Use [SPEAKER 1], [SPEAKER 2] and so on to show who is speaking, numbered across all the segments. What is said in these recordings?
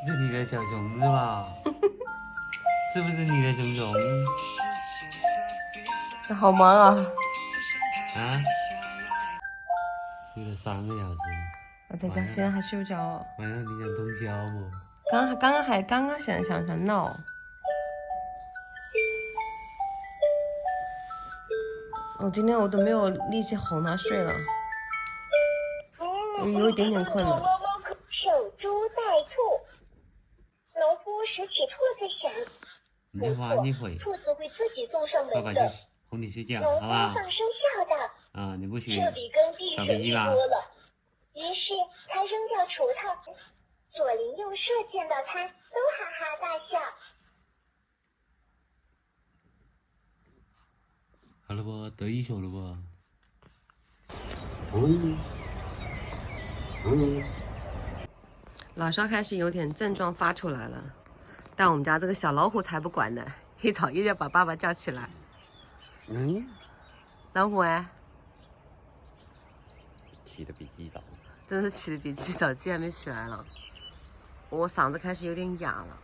[SPEAKER 1] 是你的小熊是吧？是不是你的熊熊？
[SPEAKER 2] 好忙啊！
[SPEAKER 1] 啊？睡了3个小时。
[SPEAKER 2] 我在家现在还睡不着了。
[SPEAKER 1] 晚上你想通宵不？
[SPEAKER 2] 刚刚想闹。今天我都没有力气哄他睡了，有一点点困了。
[SPEAKER 3] 守株待兔，农夫拾起兔子绳，
[SPEAKER 1] 你再玩一会，
[SPEAKER 3] 兔子会自己送上
[SPEAKER 1] 爸爸就
[SPEAKER 3] 门的。
[SPEAKER 1] 哄你睡觉，
[SPEAKER 3] 农夫
[SPEAKER 1] 好不好？
[SPEAKER 3] 放声笑道：“
[SPEAKER 1] 啊，你不许
[SPEAKER 3] 这比耕地
[SPEAKER 1] 小
[SPEAKER 3] 省
[SPEAKER 1] 脾气吧？
[SPEAKER 3] 事多了。”于是他扔掉锄头，左邻右舍见到他都哈哈大笑。
[SPEAKER 1] 好了不？得一宿了不？
[SPEAKER 2] 老肖开始有点症状发出来了，但我们家这个小老虎才不管呢，一早又要把爸爸叫起来。老虎哎，
[SPEAKER 1] 起得比鸡早。
[SPEAKER 2] 真是起得比鸡早，鸡还没起来了，我嗓子开始有点哑了。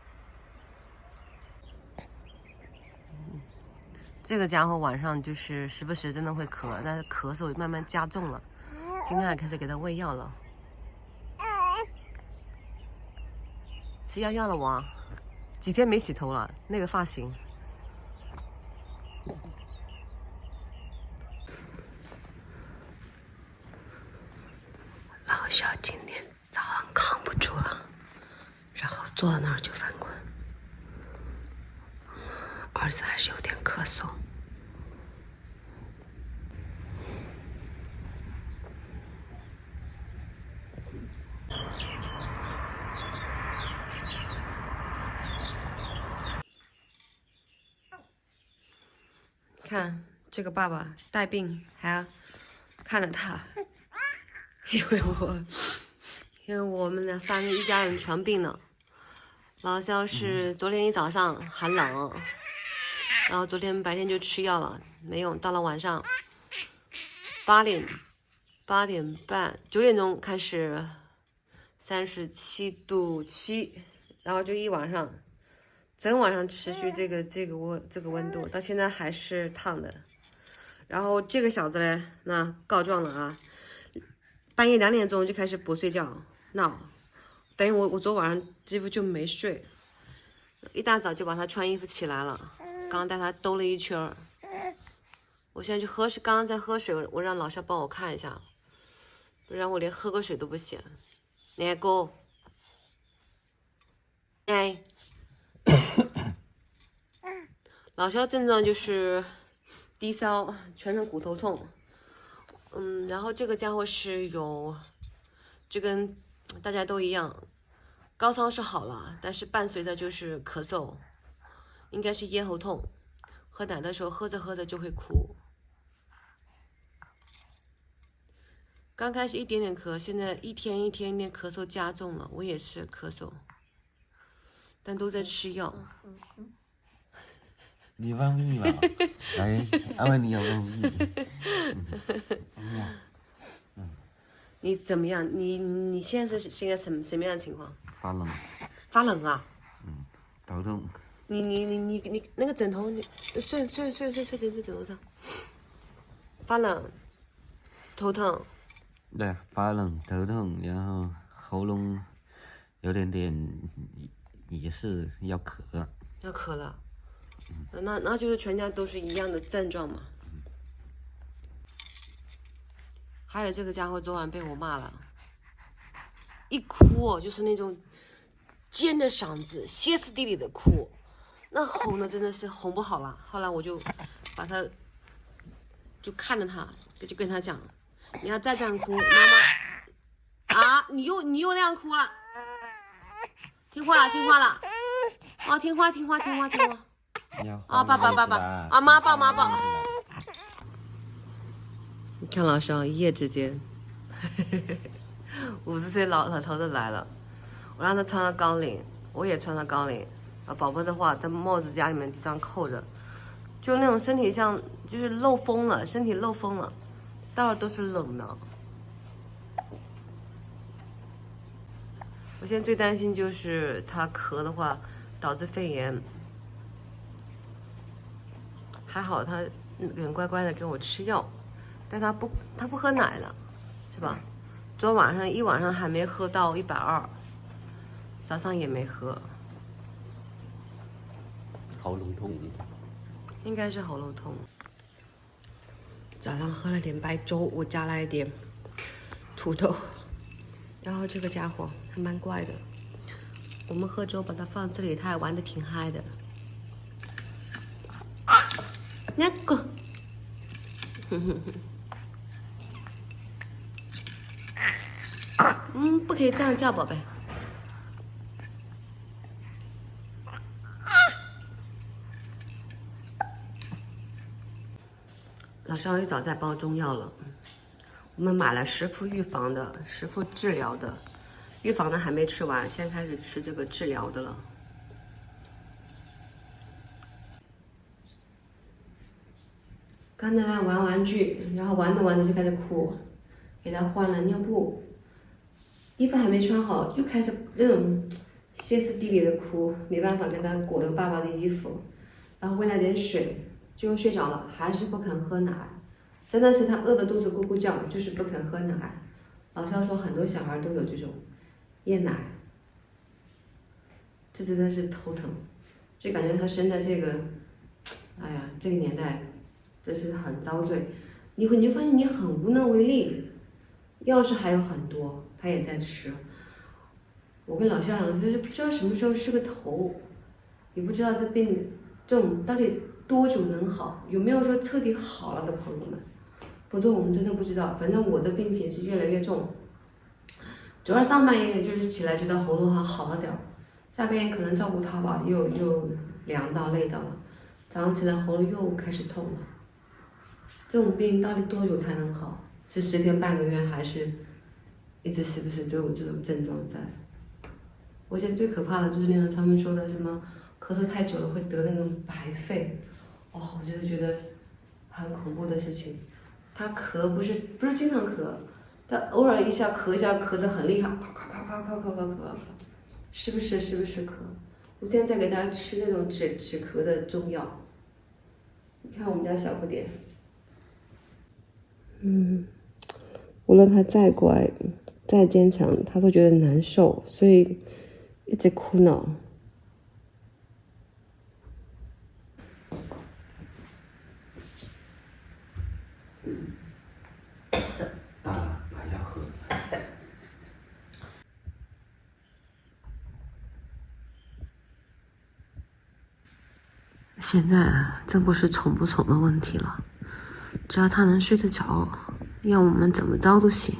[SPEAKER 2] 这个家伙晚上就是时不时真的会咳，但是咳嗽慢慢加重了。今天还开始给他喂药了。吃药了我，几天没洗头了，那个发型。老肖今天早上扛不住了，然后坐到那儿就犯困。儿子还是有点咳嗽。看这个爸爸带病还要看着他，因为我们俩3个一家人全病了。老肖是昨天一早上寒冷，然后昨天白天就吃药了，没用。到了晚上8点半9点钟开始37.7度，然后就一晚上，整晚上持续这个温度，到现在还是烫的。然后这个小子嘞，那告状了啊！半夜2点钟就开始不睡觉闹，等于我昨晚上几乎就没睡，一大早就把他穿衣服起来了，刚带他兜了一圈。我现在去喝水，刚刚在喝水，我让老肖帮我看一下，不然我连喝个水都不行。来哥，哎，老肖症状就是低烧，全身骨头痛。然后这个家伙是就跟大家都一样，高烧是好了，但是伴随的就是咳嗽，应该是咽喉痛，喝奶的时候喝着喝着就会哭。刚开始一点点咳，现在一天一天咳嗽加重了，我也是咳嗽，但都在吃药。
[SPEAKER 1] 你放屁吧！来，安慰你有放屁。
[SPEAKER 2] 你怎么样？你现在是现在什么样的情况？
[SPEAKER 1] 发冷。
[SPEAKER 2] 发冷啊？
[SPEAKER 1] 头痛。
[SPEAKER 2] 你那个枕头，你睡枕头上。发冷，头疼。
[SPEAKER 1] 对，发冷头痛，然后喉咙有点也是要咳。
[SPEAKER 2] 要咳了。那就是全家都是一样的症状嘛。还有这个家伙昨晚被我骂了，一哭就是那种尖着嗓子歇斯底里的哭，那哄的真的是哄不好了。后来我就把他就看着他，就跟他讲，你要再这样哭，妈妈啊，你又那样哭了，听话了啊，听话啊，爸啊，妈抱。你看老肖一夜之间，50岁老头子来了，我让他穿了高领，我也穿了高领。啊，宝宝的话在帽子家里面就这样扣着，就那种身体像就是漏风了，身体漏风了，到了都是冷的。我现在最担心就是他咳的话导致肺炎。还好他很乖乖的给我吃药，但他不喝奶了，是吧？昨晚上一晚上还没喝到120，早上也没喝。
[SPEAKER 1] 喉咙痛，
[SPEAKER 2] 应该是喉咙痛。早上喝了点白粥，我加了一点土豆，然后这个家伙还蛮怪的。我们喝粥把它放这里，它还玩的挺嗨的。那个，不可以这样叫，宝贝。老邵一早在包中药了，我们买了10副预防的，10副治疗的，预防的还没吃完，现在开始吃这个治疗的了。刚才他玩玩具，然后玩着玩着就开始哭，给他换了尿布，衣服还没穿好，又开始那种歇斯底里的哭，没办法给他裹了爸爸的衣服，然后喂了点水。就睡着了，还是不肯喝奶，真的是他饿得肚子咕咕叫，就是不肯喝奶。老肖说很多小孩都有这种厌奶，这真的是头疼，就感觉他生的这个，哎呀，这个年代真是很遭罪。你就发现你很无能为力，药是还有很多，他也在吃。我跟老肖讲，就是不知道什么时候是个头，也不知道这病这种到底多久能好？有没有说彻底好了的朋友们？否则我们真的不知道。反正我的病情是越来越重。主要上半夜就是起来觉得喉咙好了点儿，下半夜可能照顾他吧，又凉到累到了，早上起来喉咙又开始痛了。这种病到底多久才能好？是10天半个月，还是一直时不时都有这种症状在？我现在最可怕的就是那种他们说的什么咳嗽太久了会得那种白肺。我真的觉得很恐怖的事情。他咳不是经常咳，他偶尔一下咳一下，咳得很厉害，咳，时不时咳。我现在在给他吃那种止咳的中药。你看我们家小不点，无论他再乖再坚强，他都觉得难受，所以一直哭闹。
[SPEAKER 1] 大了，还要喝。
[SPEAKER 2] 现在真不是宠不宠的问题了，只要他能睡得着，要我们怎么着都行。